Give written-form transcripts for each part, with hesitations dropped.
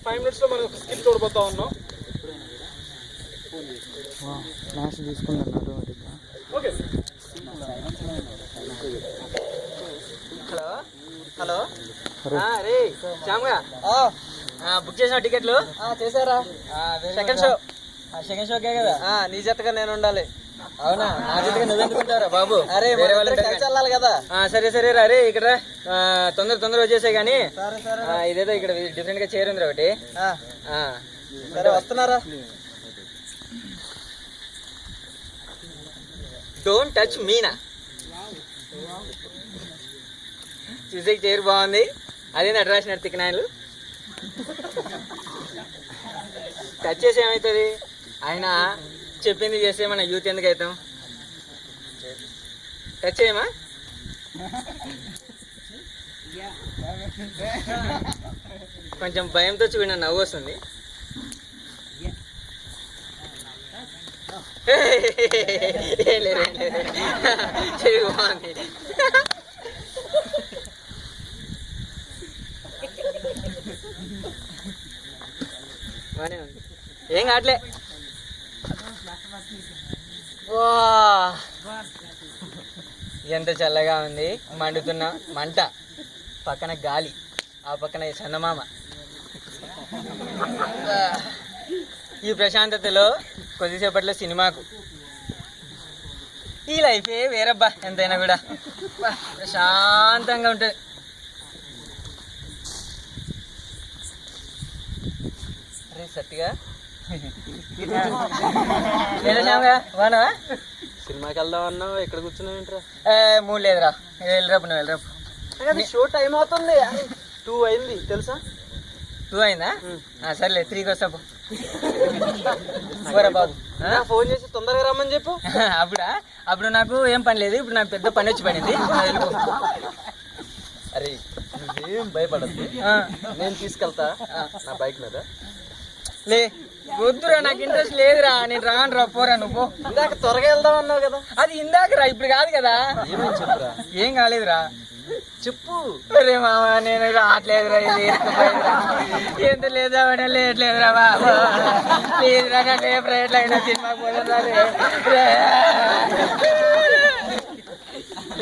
5 minutes లో మనం ఒక స్కిట్ చూడబోతా ఉన్నాం. మ్యాచ్ తీసుకున్నాను ఆటోమేటిక్గా. ఓకే. హలో హలో రే శ్యామ్గా బుక్ చేసిన టికెట్లు చేశారా? సెకండ్ షోకే కదా. నీ జతగా నేను ఉండాలి. అవునా? నా జతగా నువ్వెందుకుంటారా బాబు? అరే కలిసి వెళ్ళాలి కదా. సరే సరే రా. రే ఇక్కడ తొందర వచ్చేసాయి కానీ ఇదేదో ఇక్కడ డిఫరెంట్ గా చైర్ ఉంది ఒకటి. సరే వస్తున్నారా? Don't touch Meena. చూసే చైర్ బాగుంది. అదే నటరాసినారు తిక్కనాయలు. టచ్ చేసి ఏమవుతుంది? ఆయన చెప్పింది చేస్తే మన యూత్ ఎందుకు అవుతాం? టచ్ చేయమా? కొంచెం భయంతో చూడ నవ్వు వస్తుంది. బాగుంది. ఏం కావట్లే. ఎంత చల్లగా ఉంది. మండుతున్న మంట, పక్కన గాలి, ఆ పక్కన చందమామ. ఈ ప్రశాంతతలో కొద్దిసేపట్లో సినిమాకు. ఈ లైఫే వేరబ్బా. ఎంతైనా కూడా ప్రశాంతంగా ఉంటుంది. అరే సత్తిగా వానా సినిమాకి వెళ్దాం అన్నావు, ఎక్కడ కూర్చున్నావు ఏంట్రా? మూడు లేదురా. వెళ్ళరాపు నువ్వు వెళ్ళరాపు. షో టైం అవుతుంది. 2 అయింది తెలుసా? 2 అయిందా? సర్లే 3కి వస్తాపు. బాబు ఫోన్ చేసి తొందరగా రమ్మని చెప్పు. అప్పుడు నాకు ఏం పని లేదు. ఇప్పుడు నాకు పెద్ద పని వచ్చి పడింది. అరే నువ్వేం భయపడద్దు, నేను తీసుకెళ్తా నా బైక్ మీద. లే వద్దురా, నాకు ఇంట్రెస్ట్ లేదురా. నేను రాను రా. పోరా నువ్వు. ఇందాక త్వరగా వెళ్దాం అన్నావు కదా. అది ఇందాకరా, ఇప్పుడు కాదు కదా. ఏమని చెప్పురా? ఏం కాలేదురా, చెప్పు. అరే మామ నేను రావట్లేదురా. ఇది ఎంత లేదా లేట్లేదురా బాబు. లేదురా, నాకు రేపు రేట్లయినా సినిమాకి పోదా.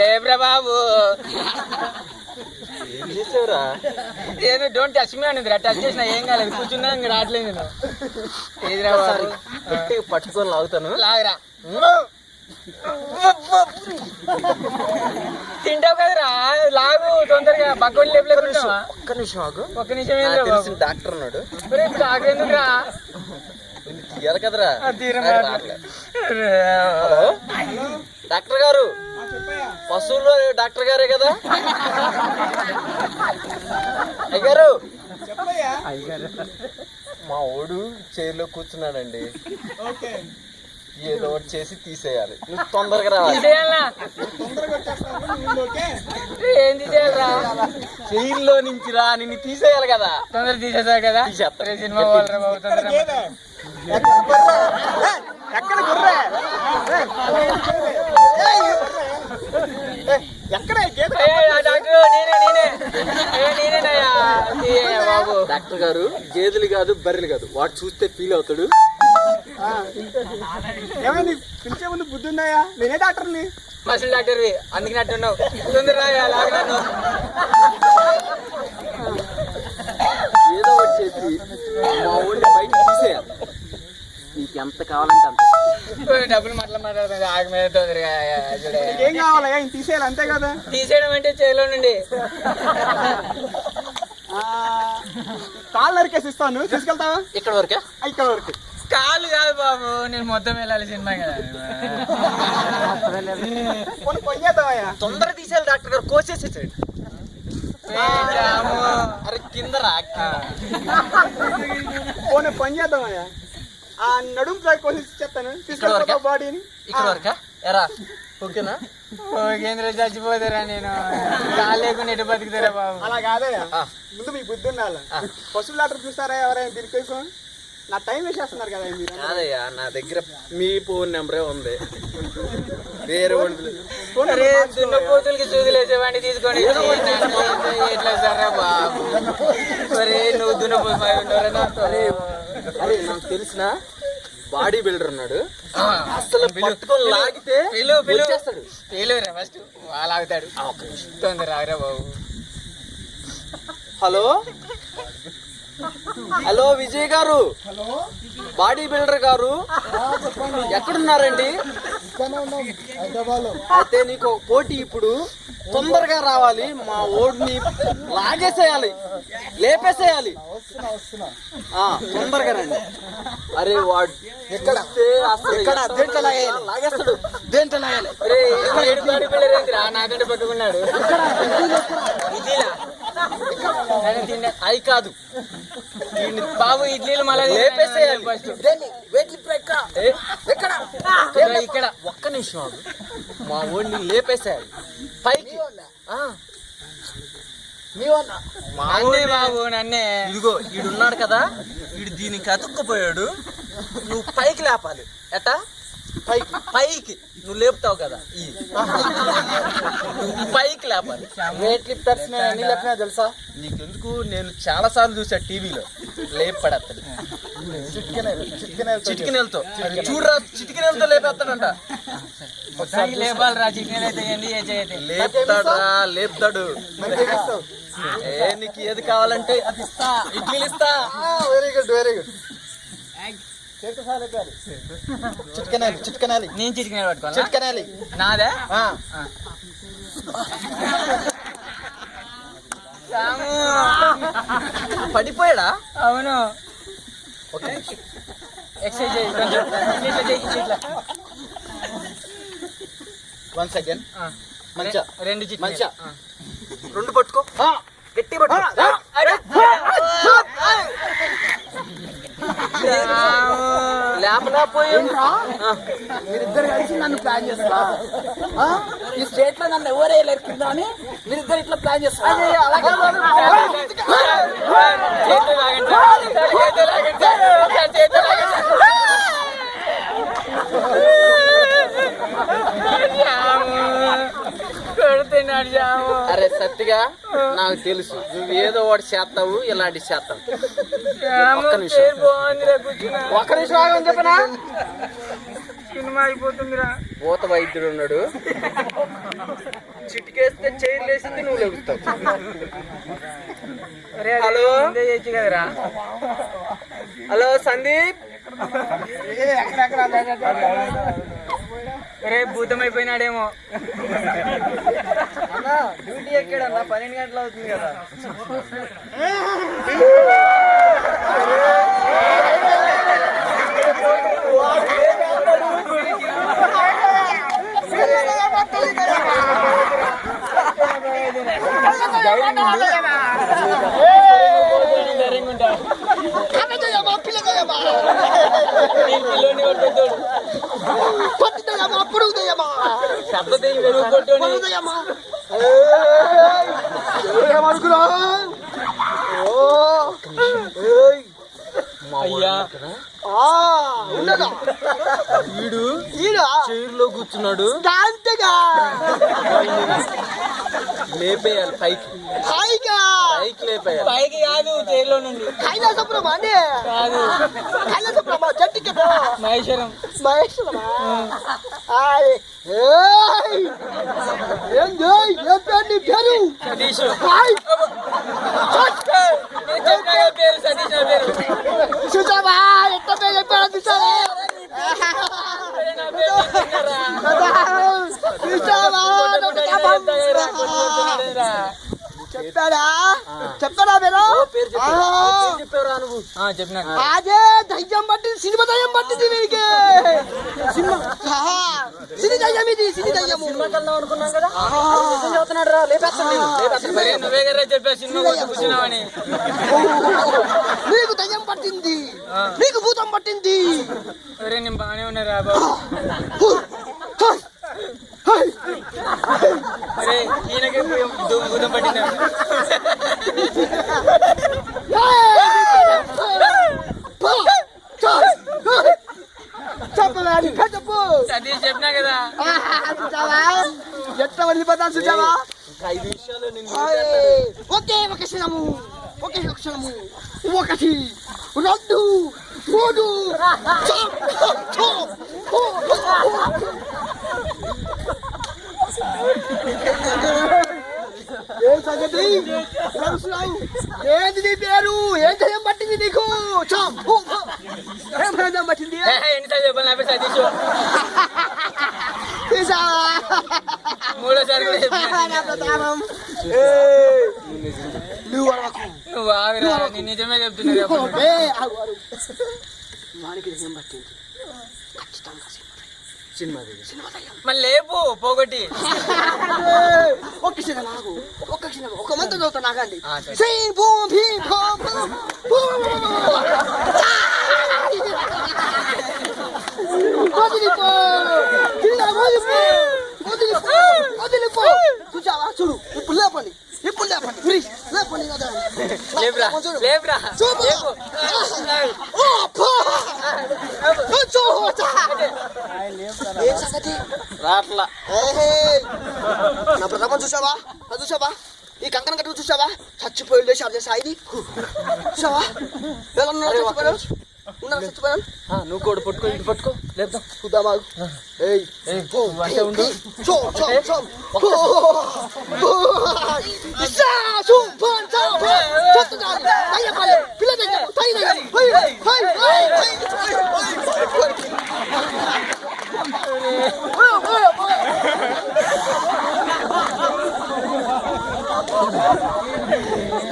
లేదురా బాబు. ఏం చేసావురా? ఏదో డోంట్ టచ్ మీ అనేది. టచ్ చేసినా ఏం కాలేదు. కూర్చున్నా ఇంకా రావట్లేదు నేను. ఏదిరా బాబు, పట్టుకొని లాగుతాను. లాగరా. తింటావు కదరా, లాగు తొందరగా. పక్కన లేపులేకుండా. ఒక్క నిమిషం ఆగు. ఒక్క నిమిషం. డాక్టర్ ఉన్నాడు. డాక్టర్ ఎందుకురా? తీయాలి కదరా. హలో డాక్టర్ గారు, పశువులు డాక్టర్ గారే కదా? అయ్యారు మా ఓడు చైర్లో కూర్చున్నాడండి. ఏదో ఒకటి చేసి తీసేయాలి. నువ్వు తొందరగా రావాలి. ఏం తీసేయాలరా? చైర్లో నుంచి రా. నిన్ను తీసేయాలి కదా. తొందర తీసేసారు కదా. సినిమా వాళ్ళరా బాబు. తొందరగా ఎక్కడ గుర్రే? డాక్టర్ గారు గేదెలు కాదు బర్రెలు కాదు, వాడు చూస్తే ఫీల్ అవుతాడు. ఏమైంది? పిలిచే ముందు బుద్ధి ఉన్నాయా? నేనే డాక్టర్ని. మసలు డాక్టర్వి, అందుకే నట్టున్నావు. తొందరగా ఏదో వచ్చేసి మా ఊళ్ళో బయట తీసేయాలి. నీకు ఎంత కావాలంటే అంత. డబ్బులు మాట్లాడుతుంది. ఆగి మీద తొందరగా ఏం కావాలా? తీసేయాలి అంతే కదా. తీసేయడం అంటే చేలో నుండి కాళ్ళు నరికేసి ఇస్తాను. తీసుకెళ్తావా? ఇక్కడ వరకే. ఇక్కడ వరకు. కాళ్ళు కాదు బాబు, నేను మొత్తం వెళ్ళాలి సినిమా కదా. పొయ్యేద్దామయ్యా. తొందర తీసేయాలి. డాక్టర్ గారు కోసేసేసాడు. అరే కింద రా. పోనీ పని చేద్దామయ్యా. ఆ నడుము ఫ్లై కోసేసి చెప్తాను. తీసుకెళ్తా బాడీని. ఇక్కడ వరకా? ఎరా ఓకేనా? కేంద్ర చచ్చిపోతారా? నేను కాళ్ళు లేకుండా ఎటు బతుకుతారా బాబు? అలా కాదయ్యా, ముందు మీ బుద్ధి ఉండాలి. పశువుల డాక్టర్ చూస్తారా ఎవరైనా దీనికోసం? నా టైం వేసేస్తున్నారు కదా మీరు. కాదయ్యా, నా దగ్గర మీ ఫోన్ నెంబరే ఉంది, వేరే పోతులకి చూదులేసేవాడిని తీసుకొని ఎట్లా సరే బాబు. సరే నువ్వు అరే నాకు తెలిసిన బాడీ బిల్డర్ ఉన్నాడు, అసలు పట్టుకొని లాగితే వచ్చేస్తాడు. పేలురా ఫస్ట్ వాళ్ళు ఆగుతాడు. తొందర రాగరా బాబు. హలో హలో విజయ్ గారు, బాడీ బిల్డర్ గారు ఎక్కడున్నారండి? అయితే నీకు ఒక పోటీ, ఇప్పుడు తొందరగా రావాలి, మా ఓడిని లాగేసేయాలి, లేపేసేయాలి. తొందరగా రండి. అరే వాడు లాగేస్తాడు, దేంట్లో లాగాలి? నాకంటే పట్టుకున్నాడు. అయి కాదు బాబు ఇడ్లీలు మళ్ళీ లేపేసేయాలి ఫస్ట్. ఇక్కడ ఒక్క నిమిషం ఆగు. మా ఓడిని లేపేసేయాలి పైకి. నన్నే బాబు నన్నే. ఇదిగో ఈడున్నాడు కదా, వీడు దీనికి అతుక్కుపోయాడు, నువ్వు పైకి లేపాలి. ఎట్టా? పైకి పైకి నువ్వు లేపుతావు కదా, పైకి లేపాలి. వెయిట్ లిఫ్టర్స్ లేపినా తెలుసా? నీకెందుకు, నేను చాలా సార్లు చూసా టీవీలో, లేపడతాడు చిటికినెలతో. చూడరా, చిటికినెలతో లేపేస్తాడంట. లేపాలరా చికెన్ అయితే లేపుతాడా? లేపుతాడు. నీకు ఏది కావాలంటే అది ఇస్తా, ఇడ్లీలు ఇస్తా. Very good, very good. చిట్కనాలి నేను చికెన్ పట్టుకోవాలి. చిట్కనాలి నాదే. పడిపోయాడా? అవును. ఎక్సర్సైజ్ చేయి కొంచెం. One second. మంచిగా రెండు మంచిగా రెండు పట్టుకో, గట్టి పట్టుకో. మీరిద్దరు కలిసి నన్ను ప్లాన్ చేస్తారా? ఈ స్టేట్ లో నన్ను ఎవరే లేకుండా అని మీరిద్దరు ఇట్లా ప్లాన్ చేస్తారా? అరే సత్తిగా, నాకు తెలుసు నువ్వు ఏదో ఒకటి చేస్తావు, ఇలాంటి చేస్తావు. ఒక్క నిమిషం ఆగమని చెప్పనా? సినిమా అయిపోతుందిరా. భూత వైద్యుడు ఉన్నాడు, చిటికేస్తే చైర్ లేసింది, నువ్వు లేపుతావు. హలో చేయొచ్చు కదరా. హలో సందీప్. రే భూతం అయిపోయినాడేమో. డ్యూటీ ఎక్కడన్నా 12 గంటలు అవుతుంది కదా. అయ్యా వీడు చైర్లో కూర్చున్నాడు, లేపేయాలి పైకి. పైకి లేపేయాలి. పైకి కాదు, చైర్లో నుండి. కైలాసపురం అండి, కాదు కైలాసపురం జట్టుకి మహేశ్వరం. మహేశ్వరమా? ఏం పేరు నీ పేరు? సతీష్. పేరు సతీష్ పేరు చూసావా? ఎంత పేరు చెప్పాడు చూసావా? చెప్పాడా? చెప్పాడా మీరు? చెప్పారా నువ్వు? చెప్పినా. అదే దయ్యం పట్టింది, సినిమా దయ్యం పట్టింది వీరికి. సినిమా సిని దయ్యం ఇది, సిని దయ్యం. సినిమాకి వెళ్దాం అనుకున్నాం కదా, చదువుతున్నాడు రా, లేపేస్తాను. నువ్వే కదా చెప్పా సినిమా కూర్చున్నావని. నీకు దయ్యం పట్టింది, నీకు భూతం పట్టింది. అరే నేను బాగానే ఉన్నారా బాబు. అరే ఈయనకి భూతం పట్టిందా? సతీష్ చెప్పినా కదా. చూసావా ఎట్లా వదిలిపోతాను చూసావా. ఇంకా 5 నిమిషాలు నిన్ను ఒకే ఒక క్షణము, ఒకే ఒక క్షణము, 1 2 3 ఏం సంగతి నడుస్తున్నావు? ఏంది నీ పేరు? ఏం దయ్యం పట్టింది నీకు? ఏం దయ్యం పట్టింది? ఎన్నిసార్లు చెప్పాలి నా పేరు సతీష్? చూసావా? 3వ సారి కూడా చెప్పినా. నా ప్రతాపం. నువ్వు అరవకు. నువ్వు ఆవిరా, నేను నిజమే చెప్తున్నా. వానికి దయ్యం పట్టింది ఖచ్చితంగా. సినిమా మళ్ళీ లేపు పోగొట్టి. ఒక్క క్షణం నాకు, ఒక్క క్షణం, ఒక మంత్రం చదువుతా నాకండి. సరే. శ్రీం భూం భీం భూం భూం భూం. వదిలిపో, కింద వదిలిపో, వదిలిపో, వదిలిపో. చూసావా? చూడు ఇప్పుడు లేపండి, ఇప్పుడు లేపండి, లేపండి. లేపురా, లేపురా, లేపు. ఏం సంగతి? రాట్లా. నా ప్రతాపం చూసావా? అది చూసావా? ఈ కంకణం కట్టు చూసావా? చచ్చిపోయి లేచి అదే సాయిది చూసావా? ఎలా ఉన్నాడు? చచ్చిపోయాడు. ఉన్నాడు, చచ్చిపోయాడు. నువ్వు కూడా పట్టుకో, ఇది పట్టుకో, లేపుదాం. చూద్దామా? ఏయ్ అంటే ఉండు.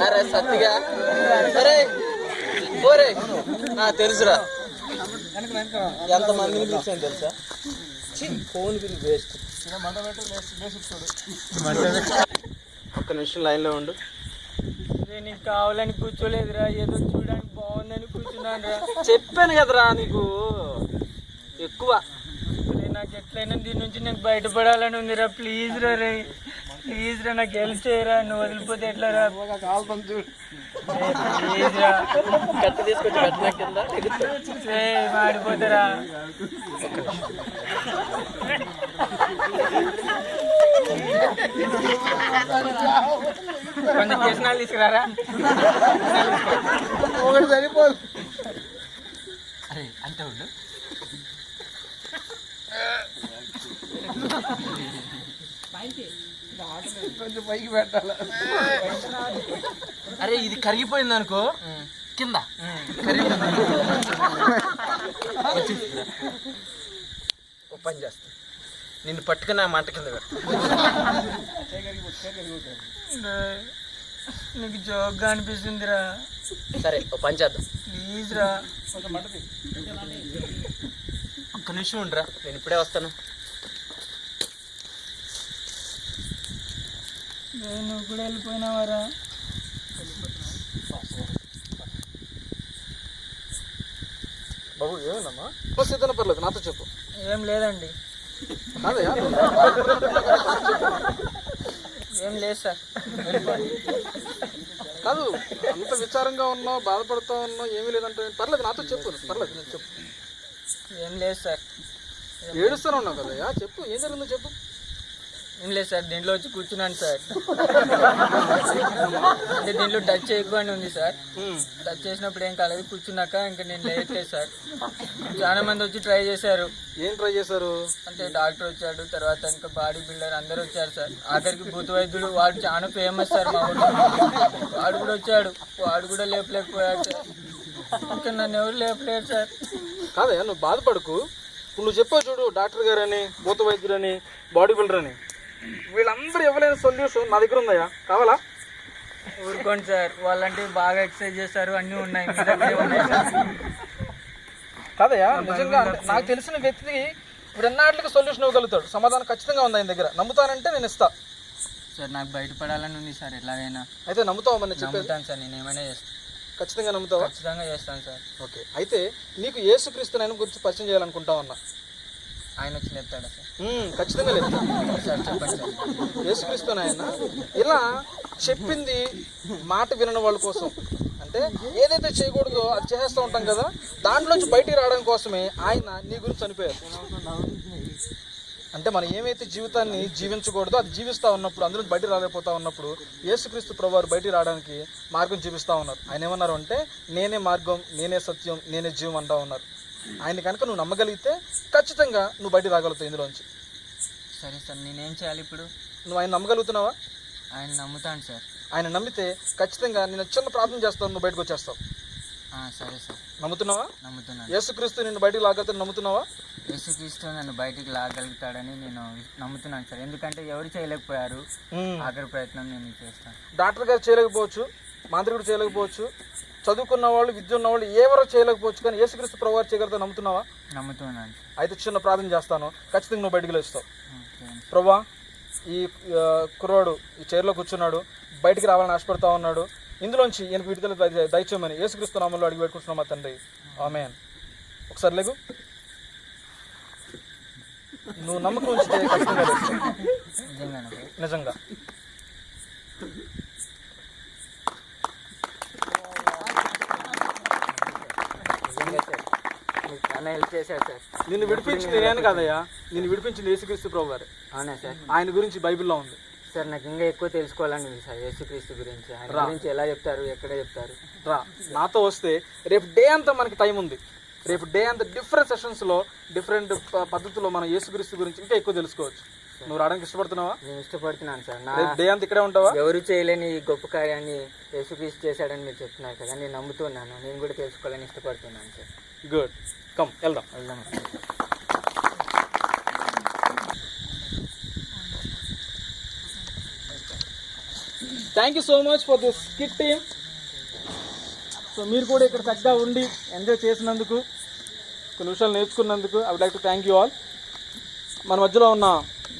అరే సత్తిగా, అరే ఓరే, తెలుసురా ఎంత మందిని పిలిచాను తెలుసా? Phone bill waste. ఒక్క నిమిషం లైన్లో ఉండు. నీకు కావాలని కూర్చోలేదురా, ఏదో చూడడానికి బాగుందని కూర్చున్నాను రా. చెప్పాను కదరా నీకు ఎక్కువ. నాకు ఎట్లయినా దీని నుంచి నేను బయటపడాలని ఉందిరా. ప్లీజ్ రా రే, ప్లీజ్ రా, నాకు హెల్ప్ చేయరా. నువ్వు వదిలిపోతే ఎట్లా రా? ప్లీజ్ రా, కత్తి తీసుకొచ్చి కట్టిన కింద మాడిపోతారా? కొంచెం కిరణాలు తీసుకురారా. ఒకటి సరిపోదు. అరే అంటే ఉండు. కొంచెం పైకి పెట్టాలి. అరే ఇది కరిగిపోయింది అనుకో కింద కరిగిపోయింది. ఓ పని చేస్తా, నిన్ను పట్టుకుని ఆ మంట కింద పెట్టు. నీకు జోక్గా అనిపిస్తుందిరా. సరే ఓ పని చేద్దాం. ప్లీజ్ రా. ఒక్క నిమిషం ఉండరా, నేను ఇప్పుడే వస్తాను. నువ్వు కూడా వెళ్ళిపోయినావారా? బాబు ఏమేనమ్మా? పరిస్థితి పర్లేదు, నాతో చెప్పు. ఏం లేదండి. కాదయా? ఏం లేదు సార్. కాదు, అంత విచారంగా ఉన్నావు, బాధపడుతూ ఉన్నావు, ఏమీ లేదంటే పర్లేదు, నాతో చెప్పు. పర్లేదు, నేను చెప్పు. ఏం లేదు సార్. ఏడుస్తూనే ఉన్నావు కదయ్యా, చెప్పు ఏం జరిగిందో చెప్పు. ఏం లేదు సార్, దీంట్లో వచ్చి కూర్చున్నాను సార్. అంటే దీంట్లో టచ్ చేయకుండా ఉంది సార్. టచ్ చేసినప్పుడు ఏం కాలేదు, కూర్చున్నాక ఇంకా నేను లేట్లేదు సార్. చాలా మంది వచ్చి ట్రై చేశారు. ఏం ట్రై చేశారు? అంటే డాక్టర్ వచ్చాడు, తర్వాత ఇంకా బాడీ బిల్డర్ అందరూ వచ్చారు సార్. ఆఖరికి భూత వైద్యుడు, వాడు చాలా ఫేమస్ సార్ మా ఊళ్ళో. వాడు కూడా వచ్చాడు, వాడు కూడా లేపలేకపోయాడు సార్. ఇంకా నన్ను ఎవరు లేపలేరు సార్. కాదయ్యా, నువ్వు బాధపడకు. నువ్వు చెప్పావు చూడు, డాక్టర్ గారు అని, భూత వైద్యుడని, బాడీ బిల్డర్ అని, వీళ్ళందరూ ఇవ్వలేని సొల్యూషన్ నా దగ్గర ఉందయ్యా, కావాలా? ఊరుకోండి సార్, వాళ్ళంటే బాగా ఎక్సర్సైజ్ చేస్తారు, అన్నీ ఉన్నాయి, మీ దగ్గరే ఉన్నాయి సార్. కాదయ్యా, నిజంగా అంటే నాకు తెలిసిన వ్యక్తికి ఇప్పుడున్నాటికి సొల్యూషన్ ఇవ్వగలుగుతాడు. సమాధానం ఖచ్చితంగా ఉంది ఆయన దగ్గర. నమ్ముతానంటే నేను ఇస్తా సార్. నాకు బయటపడాలని ఉంది సార్, ఎలాగైనా. అయితే నమ్ముతావా? నేను చెప్పేది నమ్ముతాను సార్, నేను ఏమైనా చేస్తాను. ఖచ్చితంగా నమ్ముతావా? ఖచ్చితంగా చేస్తాను సార్. ఓకే, అయితే నీకు యేసుక్రీస్తు ఆయన గురించి పరిచయం చేయాలనుకుంటావన్నా? ఆయన వచ్చి లేపుతాడా సార్? ఖచ్చితంగా లేదు సార్. చెప్పండి సార్. యేసుక్రీస్తు ఆయన ఇలా చెప్పింది మాట వినని వాళ్ళ కోసం, అంటే ఏదైతే చేయకూడదో అది చేస్తూ ఉంటాం కదా, దాంట్లోంచి బయటికి రావడం కోసమే ఆయన నీ గురించి చనిపోయారు. అంటే మనం ఏమైతే జీవితాన్ని జీవించకూడదో అది జీవిస్తూ ఉన్నప్పుడు అందులో బయట రాలేకపోతా ఉన్నప్పుడు యేసుక్రీస్తు ప్రభువారు బయటికి రావడానికి మార్గం చూపిస్తూ ఉన్నారు. ఆయన ఏమన్నారు అంటే నేనే మార్గం, నేనే సత్యం, నేనే జీవం అంటూ ఉన్నారు. ఆయన కనుక నువ్వు నమ్మగలిగితే ఖచ్చితంగా నువ్వు బయటికి రాగలుగుతావు ఇందులోంచి. సరే సార్, నేనేం చేయాలి ఇప్పుడు? నువ్వు ఆయన నమ్మగలుగుతున్నావా? ఆయన నమ్ముతాను సార్. ఆయన నమ్మితే ఖచ్చితంగా నేను చిన్న ప్రార్థన చేస్తాను, నువ్వు బయటకు వచ్చేస్తావు. సరే సార్. నమ్ముతున్నావా? నమ్ముతున్నాను. యేసుక్రీస్తు నిన్ను బయటికి లాగలుగుతాను నమ్ముతున్నావా? యేసుక్రీస్తు నన్ను బయటికి లాగలుగుతాడని నేను నమ్ముతున్నాను సార్. ఎందుకంటే ఎవరు చేయలేకపోయారు, ఆఖరి ప్రయత్నం నేను చేస్తాను. డాక్టర్ గారు చేయలేకపోవచ్చు, మాంత్రికుడు చేయలేకపోవచ్చు, చదువుకున్న వాళ్ళు, విద్య ఉన్న వాళ్ళు ఎవరో చేయలేకపోవచ్చు, కానీ యేసుక్రీస్తు ప్రభువారు చేయగలుగుతా నమ్ముతున్నావా? నమ్ముతున్నాను. అయితే చిన్న ప్రార్థన చేస్తాను, ఖచ్చితంగా నువ్వు బయటికి లేస్తావు. ప్రభువా, ఈ కుర్రాడు ఈ చైర్లో కూర్చున్నాడు, బయటికి రావాలని ఆశపడతా ఉన్నాడు, ఇందులోంచి ఈయనకు విడుదల దయచేయమని యేసుక్రీస్తు నామంలో అడిగి పెట్టుకుంటున్నాం మా తండ్రి, ఆమేన్. ఒకసారి లేగు. నువ్వు నమ్మకం ఉంచితే ఖచ్చితంగా నిజంగా. హెల్ప్ చేశారు సార్. నిన్ను విడిపించింది నేను కాదయ్యా, నిన్ను విడిపించింది యేసుక్రీస్తు ప్రభువారు. అవునా సార్? ఆయన గురించి బైబిల్లో ఉంది సార్. నాకు ఇంకా ఎక్కువ తెలుసుకోవాలని ఉంది సార్ యేసుక్రీస్తు గురించి. ఆయన గురించి ఎలా చెప్తారు, ఎక్కడ చెప్తారు? రా నాతో వస్తే రేపు డే అంతా మనకి టైం ఉంది. రేపు డే అంతా డిఫరెంట్ సెషన్స్లో డిఫరెంట్ పద్ధతుల్లో మనం యేసుక్రీస్తు గురించి ఇంకా ఎక్కువ తెలుసుకోవచ్చు. నువ్వు రావడానికి ఇష్టపడుతున్నావా? నేను ఇష్టపడుతున్నాను సార్. రేపు డే అంతా ఇక్కడే ఉంటావా? ఎవరు చేయలేని ఈ గొప్ప కార్యాన్ని యేసుక్రీస్తు చేశాడని మీరు చెప్తున్నారు కదా, నేను నమ్ముతున్నాను. నేను కూడా తెలుసుకోవాలని ఇష్టపడుతున్నాను సార్. గుడ్, కమ్ వెళ్దాం. Thank you so much for this kit team. So మీరు కూడా ఇక్కడ చక్కగా ఉండి ఎంజాయ్ చేసినందుకు, కొన్ని విషయాలు నేర్చుకున్నందుకు I would like to thank you all. మన మధ్యలో ఉన్న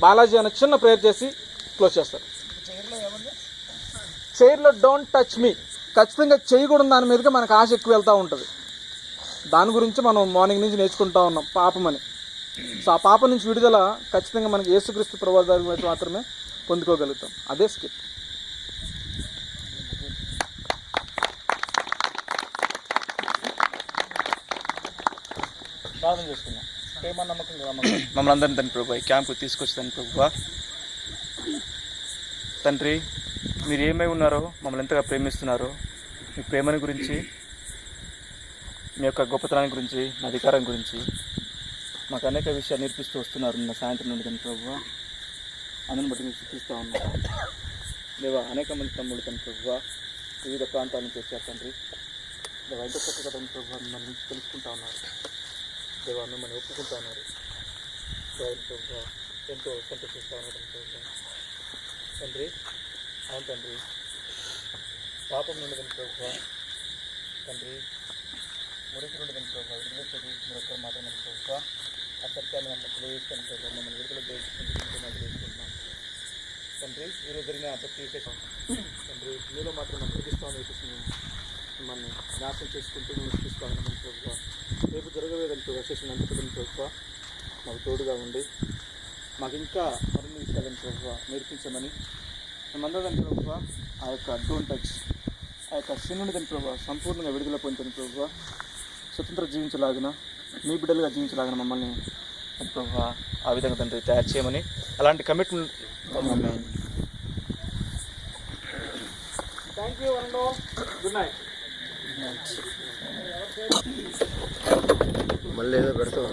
బాలాజీ అన్న చిన్న ప్రేయర్ చేసి క్లోజ్ చేస్తారు. చైర్లో డోంట్ టచ్ మీ, ఖచ్చితంగా చేయకూడదు దాని మీదకి మనకు ఆశ ఎక్కువ వెళ్తూ ఉంటుంది. దాని గురించి మనం మార్నింగ్ నుంచి నేర్చుకుంటా ఉన్నాం, పాపమని. సో ఆ పాపం నుంచి విడుదల ఖచ్చితంగా మనకి యేసుక్రీస్తు ప్రభువారు మాత్రమే పొందుకోగలుగుతాం. అదే స్కిట్. ప్రార్థన చేసుకున్నాం. మమ్మల్ని అందరినీ తండ్రి ప్రభు ఈ క్యాంపు తీసుకొచ్చి ప్రభు తండ్రి, మీరు ఏమై ఉన్నారో, మమ్మల్ని ఎంతగా ప్రేమిస్తున్నారో, మీ ప్రేమని గురించి, మీ యొక్క గొప్పతనాన్ని గురించి, మీ అధికారం గురించి మాకు అనేక విషయాలు నేర్పిస్తూ వస్తున్నారు. నిన్న సాయంత్రం నుండి తండ్రి ప్రభు అందరిని బట్టి మీరు శిక్షిస్తూ ఉన్నారు దేవా. అనేక మంది తమ్ముడు తండ్రి ప్రభు వివిధ ప్రాంతాల నుంచి వచ్చారు తండ్రి దేవా. ఎంత చక్కగా తండ్రి ప్రభు మిమ్మల్ని తెలుసుకుంటా ఉన్నారు దేవా, మిమ్మల్ని ఒప్పుకుంటా ఉన్నారు ప్రభు. ఎంతో సంతోషిస్తూ ఉన్నారు తండ్రి. అవును తండ్రి, పాపం నుండి ప్రభు తండ్రి, మురికి నుండి ప్రభు విడుదల చదివి మీరు ఒక్కరు మాత్రమే ప్రభు ఆ సత్యాన్ని మమ్మల్ని తెలియజేస్తాను ప్రభు. మమ్మల్ని విడుదల తెలియజేసుకుంటున్నాం తండ్రి. ఈరోజు జరిగిన ప్రతి విశేషం తండ్రి మీలో మాత్రం మనం చూపిస్తామని చెప్పేసి మిమ్మల్ని నాశనం చేసుకుంటూ మేము చూపిస్తామని ప్రభు. రేపు జరగలేదని ప్రభు చేసిన అందుకుని ప్రభు మాకు తోడుగా ఉండి మాకు ఇంకా మరిన్ని విషయాలను ప్రభు నేర్పించమని మేమందరం ప్రభు ఆ యొక్క డోంట్ టచ్, ఆ యొక్క సిన్నుడిని ప్రభు సంపూర్ణంగా విడుదల పొందుతుంది ప్రభు. స్వతంత్ర జీవించలాగిన, మీ బిడ్డలుగా జీవించలాగిన మమ్మల్ని ప్రభు ఆ విధంగా తండ్రి తయారు చేయమని, అలాంటి commitment thank you and all. Good night. మళ్ళీ ఏదో పెడతాం.